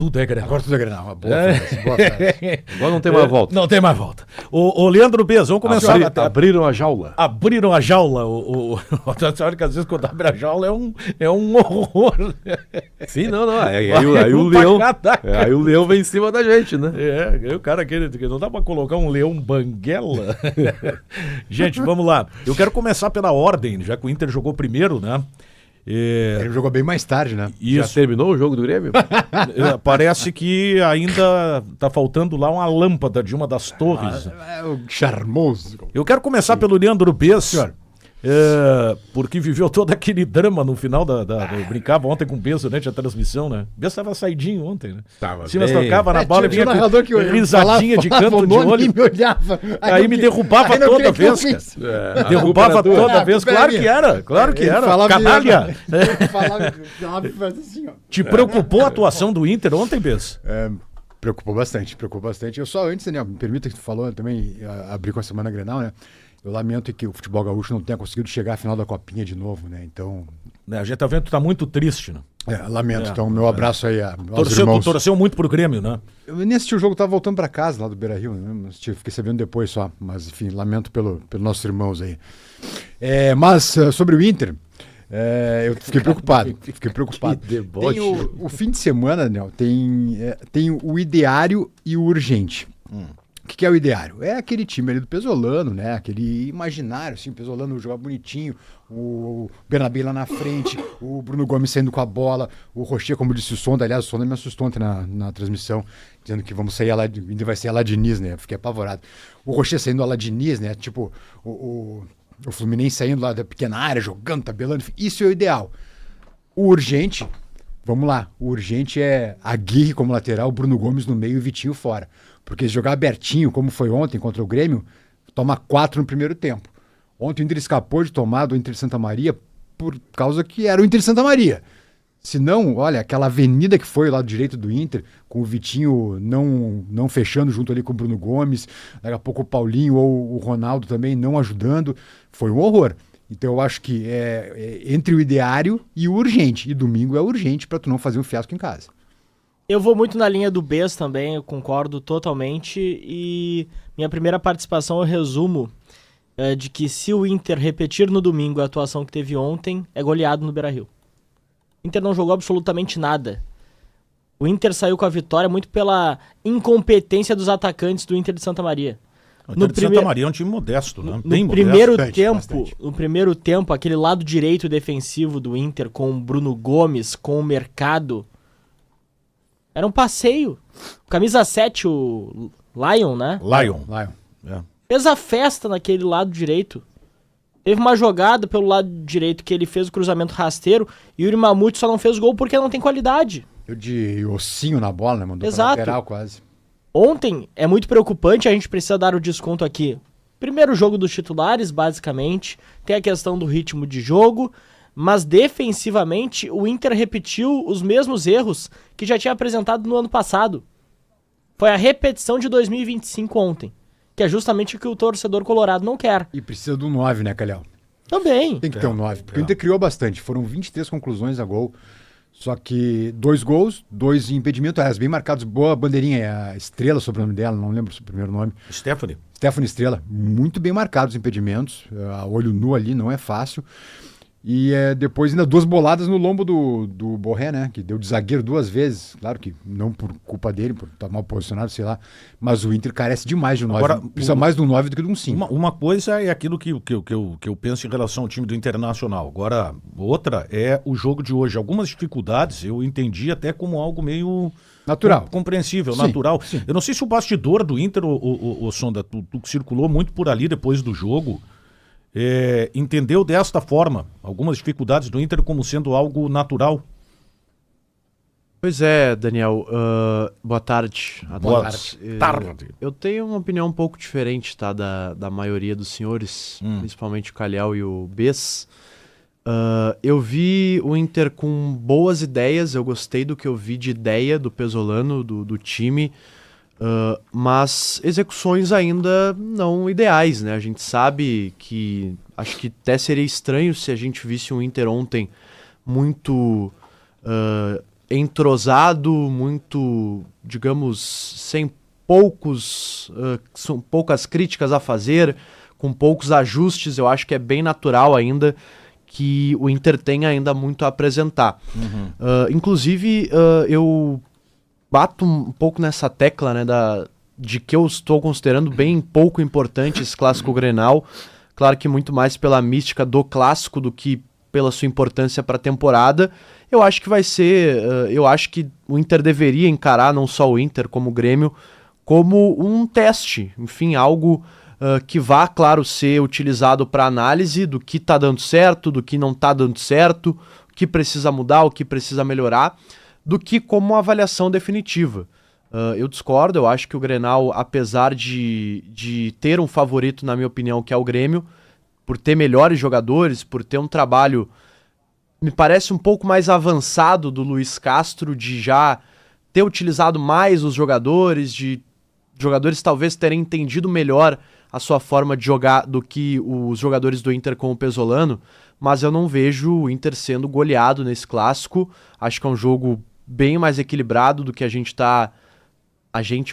Tudo é Grenal. Agora tudo é Grenal. Uma boa frase, boa frase. Agora não tem mais volta. Não tem mais volta. O Leandro Bez, vamos começar. Abriram a jaula. Abriram a jaula. Você olha que às vezes quando abre a jaula é um horror. Sim, não. Aí o leão. Aí o leão vem em cima da gente, né? O cara que não dá pra colocar um leão banguela. Gente, vamos lá. Eu quero começar pela ordem, já que o Inter jogou primeiro, né? Ele jogou bem mais tarde, né? Já terminou o jogo do Grêmio? Parece que ainda tá faltando lá uma lâmpada de uma das torres. É o charmoso. Eu quero começar pelo Leandro Bez. Senhor. Porque viveu todo aquele drama no final eu brincava ontem com o Bez durante a transmissão, né? O Bez tava saidinho ontem, né? Tava Simas bem. tocava na bola e vinha narrador que risadinha de canto de olho. E me olhava. Aí me derrubava toda vez, cara. Derrubava toda vez. Claro que era. Claro que era. Canalha. Falava assim, ó. Te preocupou a atuação do Inter ontem, Bez? Preocupou bastante. Eu só antes, Daniel, me permita que tu falou também, abrir com a Semana Grenal, né? Eu lamento que o futebol gaúcho não tenha conseguido chegar à final da Copinha de novo, né? Então... A gente tá vendo que tu tá muito triste, né? Lamento. Então, meu abraço aí aos irmãos. Torceu muito pro Grêmio, né? Eu nem assisti o jogo, tava voltando pra casa lá do Beira-Rio, né? Fiquei sabendo depois só. Mas, enfim, lamento pelos nossos irmãos aí. Mas, sobre o Inter, eu fiquei preocupado. Que deboche. Tem o fim de semana, Daniel, tem o ideário e o urgente. O que é o ideário? É aquele time ali do Pesolano, né? Aquele imaginário, assim, o Pesolano jogar bonitinho, o Bernabé lá na frente, o Bruno Gomes saindo com a bola, o Rocher, como disse o Sonda, aliás, o Sonda me assustou ontem na transmissão, dizendo que vamos sair ainda vai ser Aladiniz, né? Eu fiquei apavorado. O Rocher saindo Aladiniz, né? Tipo, o Fluminense saindo lá da pequena área, jogando, tabelando, isso é o ideal. O urgente, vamos lá, o urgente é a Aguirre como lateral, o Bruno Gomes no meio e o Vitinho fora. Porque se jogar abertinho, como foi ontem contra o Grêmio, toma 4 no primeiro tempo. Ontem o Inter escapou de tomar do Inter de Santa Maria por causa que era o Inter de Santa Maria. Se não, olha, aquela avenida que foi lá do direito do Inter, com o Vitinho não fechando junto ali com o Bruno Gomes, daqui a pouco o Paulinho ou o Ronaldo também não ajudando, foi um horror. Então eu acho que é entre o ideário e o urgente. E domingo é urgente para tu não fazer um fiasco em casa. Eu vou muito na linha do Bez também, eu concordo totalmente. E minha primeira participação eu resumo de que se o Inter repetir no domingo a atuação que teve ontem, é goleado no Beira-Rio. O Inter não jogou absolutamente nada. O Inter saiu com a vitória muito pela incompetência dos atacantes do Inter de Santa Maria. O Inter de Santa Maria é um time modesto, né? No primeiro tempo, aquele lado direito defensivo do Inter com o Bruno Gomes, com o Mercado, era um passeio. Camisa 7, o Lion, né? Lion. Fez a festa naquele lado direito. Teve uma jogada pelo lado direito que ele fez o cruzamento rasteiro e o Yuri Mamute só não fez gol porque não tem qualidade. Eu de ossinho na bola, né? Mandou Exato. Pra lateral quase. Ontem é muito preocupante, a gente precisa dar o desconto aqui. Primeiro jogo dos titulares, basicamente. Tem a questão do ritmo de jogo. Mas defensivamente o Inter repetiu os mesmos erros que já tinha apresentado no ano passado. Foi a repetição de 2025 ontem, que é justamente o que o torcedor colorado não quer. E precisa do 9, né, Calhau? Também. Tem que ter um 9, porque o Inter criou bastante. Foram 23 conclusões a gol, só que 2 gols, 2 impedimentos, bem marcados, boa bandeirinha, é a Estrela sobre o nome dela, não lembro o primeiro nome. Stephanie Estrela, muito bem marcados os impedimentos, a olho nu ali, não é fácil. E depois ainda 2 boladas no lombo do Borré, né? Que deu de zagueiro 2 vezes. Claro que não por culpa dele, por estar mal posicionado, sei lá. Mas o Inter carece demais de um 9. Agora, precisa mais de um 9 do que de um 5. Uma coisa é aquilo que eu penso em relação ao time do Internacional. Agora, outra é o jogo de hoje. Algumas dificuldades eu entendi até como algo meio... natural. Compreensível, sim, natural. Sim. Eu não sei se o bastidor do Inter, o Sonda, tu circulou muito por ali depois do jogo... entendeu desta forma algumas dificuldades do Inter como sendo algo natural? Pois é, Daniel. Boa tarde. Boa tarde. Eu tenho uma opinião um pouco diferente, tá, da maioria dos senhores, principalmente o Calhau e o Bez. Eu vi o Inter com boas ideias, eu gostei do que eu vi de ideia do Pesolano, do time. Mas execuções ainda não ideais, né? A gente sabe que... Acho que até seria estranho se a gente visse um Inter ontem muito entrosado, muito, digamos, sem poucas críticas a fazer, com poucos ajustes. Eu acho que é bem natural ainda que o Inter tenha ainda muito a apresentar. Inclusive, eu bato um pouco nessa tecla, né, de que eu estou considerando bem pouco importante esse clássico Grenal. Claro que muito mais pela mística do clássico do que pela sua importância para a temporada. Eu acho que vai ser... eu acho que o Inter deveria encarar, não só o Inter, como o Grêmio, como um teste. Enfim, algo que vá, claro, ser utilizado para análise do que está dando certo, do que não está dando certo, o que precisa mudar, o que precisa melhorar, do que como uma avaliação definitiva. Eu discordo, eu acho que o Grenal, apesar de ter um favorito, na minha opinião, que é o Grêmio, por ter melhores jogadores, por ter um trabalho, me parece um pouco mais avançado do Luiz Castro, de já ter utilizado mais os jogadores, de jogadores talvez terem entendido melhor a sua forma de jogar do que os jogadores do Inter com o Pesolano, mas eu não vejo o Inter sendo goleado nesse clássico. Acho que é um jogo bem mais equilibrado do que eu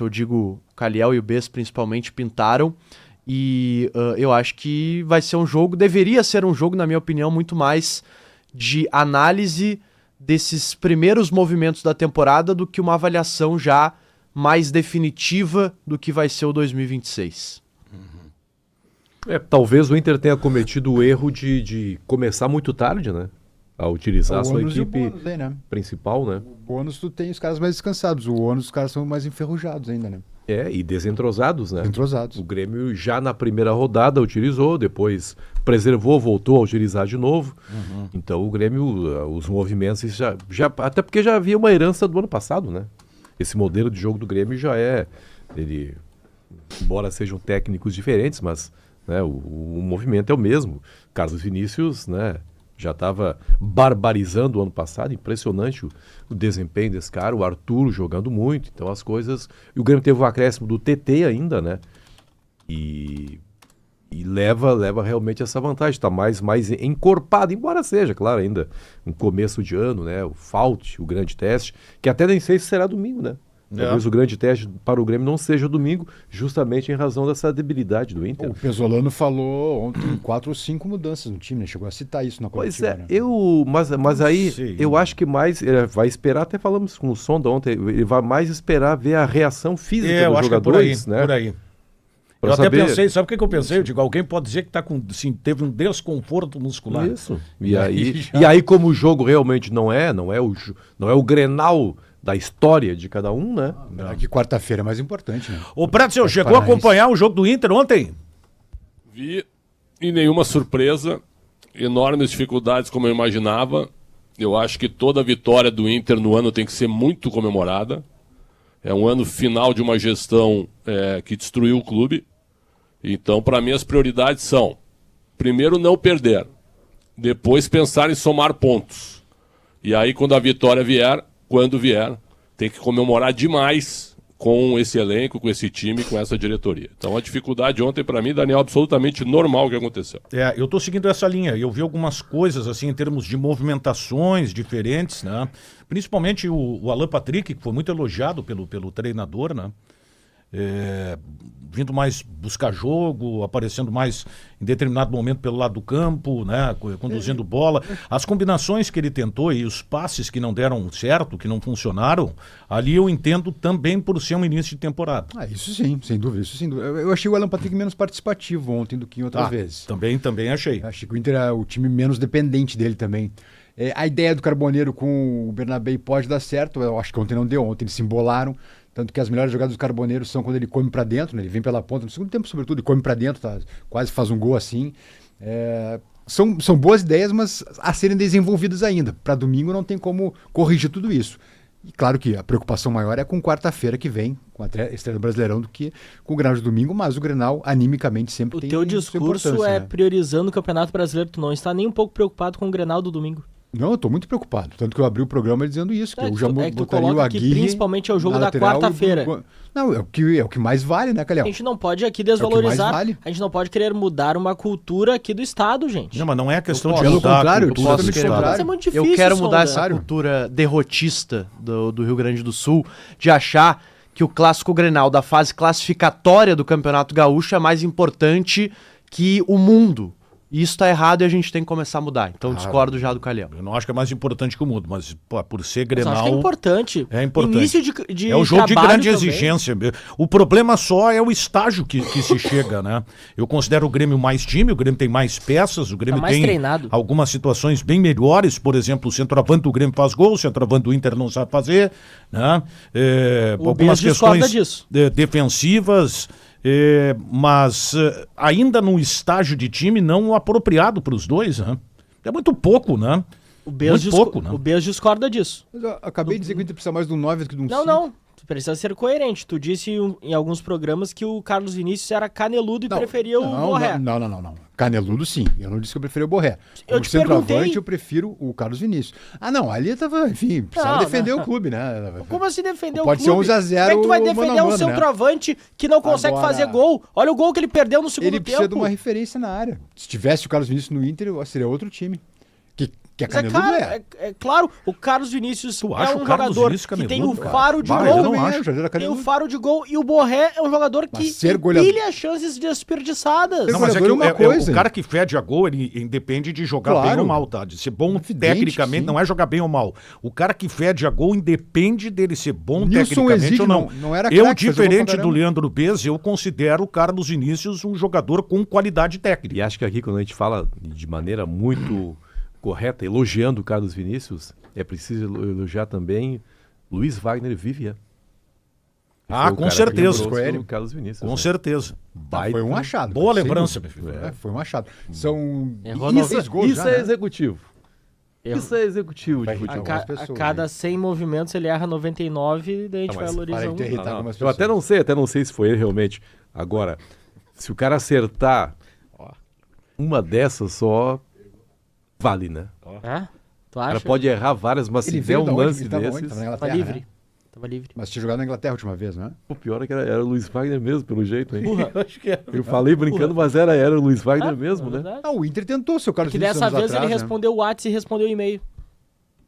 digo, o Caliel e o Bess principalmente pintaram, e eu acho que vai ser deveria ser um jogo, na minha opinião, muito mais de análise desses primeiros movimentos da temporada do que uma avaliação já mais definitiva do que vai ser o 2026. Talvez o Inter tenha cometido o erro de começar muito tarde, né? A utilizar a sua equipe bônus aí, né? principal, né? O bônus tu tem os caras mais descansados, o ônus os caras são mais enferrujados ainda, né? E desentrosados, né? Entrosados. O Grêmio já na primeira rodada utilizou, depois preservou, voltou a utilizar de novo. Então o Grêmio, os movimentos, até porque já havia uma herança do ano passado, né? Esse modelo de jogo do Grêmio já embora sejam técnicos diferentes, mas né, o movimento é o mesmo. Carlos Vinícius, né, já estava barbarizando o ano passado, impressionante o desempenho desse cara, o Arthur jogando muito, então as coisas... E o Grêmio teve o acréscimo do TT ainda, né? E leva realmente essa vantagem, está mais encorpado, embora seja, claro, ainda um começo de ano, né? O Fault, o grande teste, que até nem sei se será domingo, né? Talvez o grande teste para o Grêmio não seja domingo, justamente em razão dessa debilidade do Inter. O Pesolano falou ontem 4 ou 5 mudanças no time, né? Chegou a citar isso na coletiva. Pois é, né? mas aí eu acho que mais vai esperar, até falamos com o Sonda ontem, ele vai mais esperar ver a reação física dos jogadores, né? Por aí. Eu até pensei, sabe o que eu pensei? Eu digo, alguém pode dizer que teve um desconforto muscular. Isso. E aí como o jogo realmente não é o Grenal da história de cada um, né? Que quarta-feira é mais importante, né? O Pretzel chegou a acompanhar o jogo do Inter ontem? Vi, e nenhuma surpresa, enormes dificuldades como eu imaginava. Eu acho que toda vitória do Inter no ano tem que ser muito comemorada. É um ano final de uma gestão que destruiu o clube. Então, para mim, as prioridades são, primeiro, não perder. Depois, pensar em somar pontos. E aí, quando a vitória vier, quando vier, tem que comemorar demais com esse elenco, com esse time, com essa diretoria. Então a dificuldade ontem, para mim, Daniel, absolutamente normal o que aconteceu. Eu estou seguindo essa linha. Eu vi algumas coisas, assim, em termos de movimentações diferentes, né? Principalmente o Alan Patrick, que foi muito elogiado pelo treinador, né? Vindo mais buscar jogo, aparecendo mais em determinado momento pelo lado do campo, né, conduzindo bola. As combinações que ele tentou e os passes que não deram certo, que não funcionaram, ali eu entendo também por ser um início de temporada. Isso sim, sem dúvida, isso sem dúvida. Eu achei o Alan Patrick menos participativo ontem do que em outras vezes. Também achei. Achei que o Inter é o time menos dependente dele também. A ideia do Carboneiro com o Bernabé pode dar certo, eu acho que ontem não deu, ontem eles se embolaram. Tanto que as melhores jogadas do Carboneiro são quando ele come pra dentro, né? Ele vem pela ponta, no segundo tempo, sobretudo, ele come pra dentro, quase faz um gol assim. São boas ideias, mas a serem desenvolvidas ainda. Para domingo não tem como corrigir tudo isso. E claro que a preocupação maior é com quarta-feira que vem, com a estreia do Brasileirão, do que com o Grenal de domingo, mas o Grenal, animicamente, sempre tem o teu discurso né? priorizando o Campeonato Brasileiro, tu não está nem um pouco preocupado com o Grenal do domingo. Não, eu tô muito preocupado. Tanto que eu abri o programa dizendo isso, que eu já tu botaria o coloca que Aguirre principalmente é o jogo na da lateral quarta-feira. Não, é o que mais vale, né, A Calhau? gente não pode aqui É o que desvalorizar, mais vale. a gente não pode querer mudar uma cultura aqui do Estado, gente. Não, mas não é questão de Pelo mudar contrário, a cultura posso do querer Estado. mudar. Mas é muito difícil, Eu quero mudar Sonda. essa cultura derrotista do Rio Grande do Sul, de achar que o Clássico Grenal da fase classificatória do Campeonato Gaúcho é mais importante que o mundo. E isso tá errado e a gente tem que começar a mudar. Então discordo já do Calhau. Eu não acho que é mais importante que o mundo, mas pô, por ser Mas eu acho Grenal... que é importante. É importante. Início de É um jogo de trabalho grande também. exigência. O problema só é o estágio que se chega, né? Eu considero o Grêmio mais time, o Grêmio tem mais peças, o Grêmio mais tem treinado. algumas situações bem melhores. Por exemplo, o centroavante do Grêmio faz gol, o centroavante do Inter não sabe fazer, né? O Algumas Bez discorda questões disso. defensivas, mas ainda num estágio de time não apropriado para os dois, né? É muito pouco, né? O Bez Muito pouco, né? o Bez discorda disso. Mas eu acabei de dizer que o Inter precisa mais de um 9 do que de um Não, 5. não. Tu precisa ser coerente. Tu disse em alguns programas que o Carlos Vinícius era caneludo e preferia o Borré. Não. Caneludo, sim. Eu não disse que eu preferia o Borré. Eu Como te centroavante, perguntei. eu prefiro o Carlos Vinícius. Ah, não. Ali tava, enfim, precisava Não, defender não. o clube, né? Como assim defender Pode o ser clube? 11 a 0 Como é que tu vai mano a defender um mano, né? centroavante que não consegue Agora- fazer gol? Olha o gol que ele perdeu no segundo Ele precisa de tempo. uma referência na área. Se tivesse o Carlos Vinícius no Inter, seria outro time. Que a Mas Caneludo cara, é claro, o Carlos Vinícius Tu é acha um o Carlos jogador Vinícius que tem o caneludo, cara? faro de Vai, gol. eu não também acho. o Jardim era Tem o caneludo. faro de gol e o Borré é um jogador Mas que ser goleador- empilha chances desperdiçadas. Ser Não, mas é que goleador é uma coisa. o cara que fede a gol, ele independe de jogar Claro. bem ou mal, tá? De ser bom Evidente, tecnicamente, sim. não é jogar bem ou mal. O cara que fede a gol independe dele ser bom Nilson tecnicamente Exídio ou não. não era Eu, craque, fazia gol pra diferente do caramba. Leandro Bez, eu considero o Carlos Vinícius um jogador com qualidade técnica. E acho que aqui, quando a gente fala de maneira muito correta, elogiando o Carlos Vinícius, é preciso elogiar também Luiz Wagner e Vivian. Ah, com certeza. O Carlos Vinícius. Com né? certeza. Foi um achado. Boa Sem lembrança, dúvida. meu filho. Foi um achado. São Errou 16 gols Isso já, é né? executivo. Errou. Isso é executivo de Vai futebol. irritar A, algumas a pessoas, cada né? 100 movimentos ele erra 99 e daí a gente Não, mas valoriza Para um. de irritar algumas Eu pessoas. até não sei se foi ele realmente. Agora, se o cara acertar uma dessas só, vale, né? É? Tu O cara acha? pode errar várias, mas se Ele der veio da um onde? lance Ele tava onde? desses... Tava na Tava Inglaterra, livre. né? Tava livre. Mas tinha jogado na Inglaterra a última vez, né? O pior é que era o Luiz Wagner mesmo, pelo jeito, hein? Eu acho que é. Eu falei brincando, mas era o Luiz Wagner Ah, mesmo, é né? verdade. Ah, o Inter tentou, seu Carlos Que Vinícius dessa anos vez atrás, ele né? respondeu o WhatsApp e respondeu o e-mail.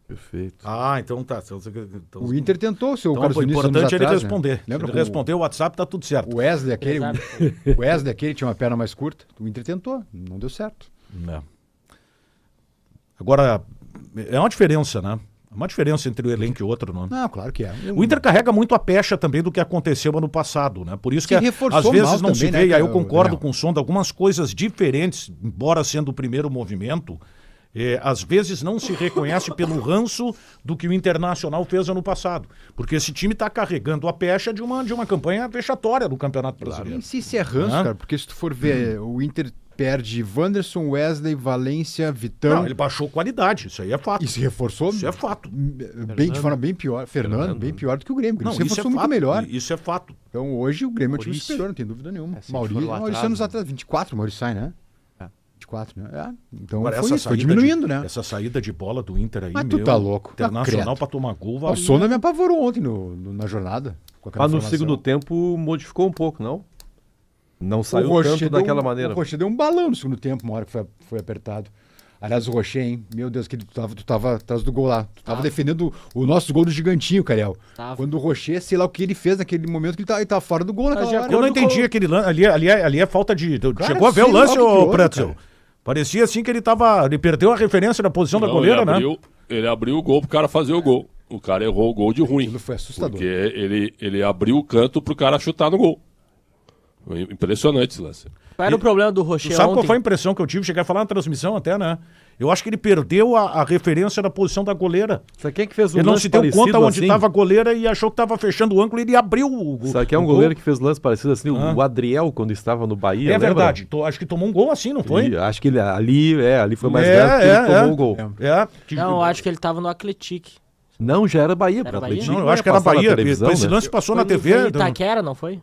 Perfeito. Ah, então tá. Então, O Inter tentou, seu então, Carlos o Vinícius anos importante é ele atrás, responder. Né? Lembra Se ele como responder o WhatsApp, tá tudo certo. o Wesley, aquele, Exato. o Wesley, aquele tinha uma perna mais curta. O Inter tentou, não deu certo. É. Agora, é uma diferença, né? É uma diferença entre o elenco e outro, né? Não, claro que é. O Inter carrega muito a pecha também do que aconteceu ano passado, né? Por isso Se que reforçou às vezes mal não se também, vê, né, e aí eu Daniel? concordo com o Sonda, algumas coisas diferentes, embora sendo o primeiro movimento, às vezes não se reconhece pelo ranço do que o Internacional fez ano passado. Porque esse time está carregando a pecha de uma campanha vexatória no Campeonato Brasileiro. Nem sei se é ranço, Hã? cara, porque se tu for ver, o Inter perde Wanderson, Wesley, Valência, Vitão. Não, ele baixou qualidade, isso aí é fato. E se reforçou Isso é fato. bem, de forma bem pior. Fernando, bem pior do que o Grêmio. Não, Ele se isso é reforçou muito fato. melhor. Isso é fato. Então hoje o Grêmio é o time Maurício. superior, não tem dúvida nenhuma. É, se Maurício, for lá Maurício atrás, anos né? atrás, 24, o Maurício sai, né? É. 24, né? É. Então Agora, foi isso, foi saída diminuindo, de, né? Essa saída de bola do Inter aí, Mas tu tá louco, tá Internacional credo. pra tomar gol, O valia. Sona me apavorou ontem na jornada. Com aquela Mas no formação. segundo tempo modificou um pouco, não? Não saiu Rocher tanto deu daquela maneira. O Rocher deu um balão no segundo tempo, uma hora que foi apertado. Aliás, o Rocher, hein? Meu Deus, que tu tava atrás do gol lá. Tu tava defendendo o nosso gol do Gigantinho, Cariel. Tava. Quando o Rocher, sei lá o que ele fez naquele momento, que ele tava fora do gol naquela de hora. Eu não Quando entendi aquele lance. Ali é falta de. Cara, Chegou a ver o sei lá lance, o que que ô houve, Pretzel? cara. Parecia assim que ele perdeu a referência da posição da Não, goleira, né? Ele abriu o gol pro cara fazer o gol. O cara errou o gol de ruim. Aquilo foi assustador. Porque ele abriu o canto pro cara chutar no gol. Foi impressionante esse lance. Qual era o problema do Tu Rocher sabe ontem? qual foi a impressão que eu tive? Cheguei a falar na transmissão até, né? Eu acho que ele perdeu a referência da posição da goleira. Sabe quem é que fez um Ele não lance se deu parecido conta onde assim? estava a goleira e achou que estava fechando o ângulo e ele abriu o Sabe quem é um o gol. goleiro que fez lance parecido assim? Ah. O Adriel, quando estava no Bahia, É lembra? verdade. Acho que tomou um gol assim, não foi? E acho que ele, ali foi mais grave porque ele tomou o gol. Não, eu acho que ele tava no Atletique. Não, já era Bahia. Era pro Bahia? Atlético Não, eu ia acho que era passar na Bahia. televisão, Esse né? lance passou na Foi TV. em Itaquera, não foi?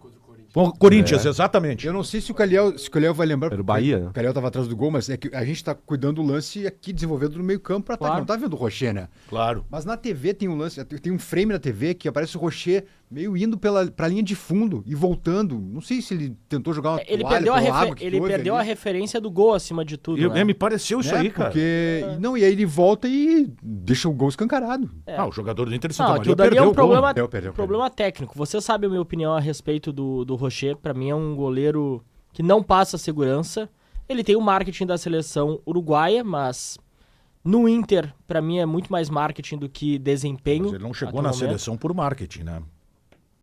Com o Corinthians, exatamente. Eu não sei se o Calhau vai lembrar. Era o Bahia, né? O Calhau estava atrás do gol, mas é que a gente está cuidando do lance aqui, desenvolvendo no meio campo para ataque. Claro. Não tá vendo o Rocher, né? Claro. Mas na TV tem um lance, tem um frame na TV que aparece o Rocher meio indo pra linha de fundo e voltando. Não sei se ele tentou jogar uma Ele toalha perdeu, pela água que ele houve perdeu a ali, referência do gol acima de tudo. né? Me pareceu isso né? aí, cara. Porque... Não, e aí ele volta e deixa o gol escancarado. O jogador do Inter de Santa Não, Maria aquilo dali perdeu é um o gol. problema, Perdeu. problema técnico. Você sabe a minha opinião a respeito do Rocher. Pra mim é um goleiro que não passa segurança. Ele tem o marketing da seleção uruguaia, mas no Inter, pra mim, é muito mais marketing do que desempenho. Mas ele não chegou na atualmente. seleção por marketing, né?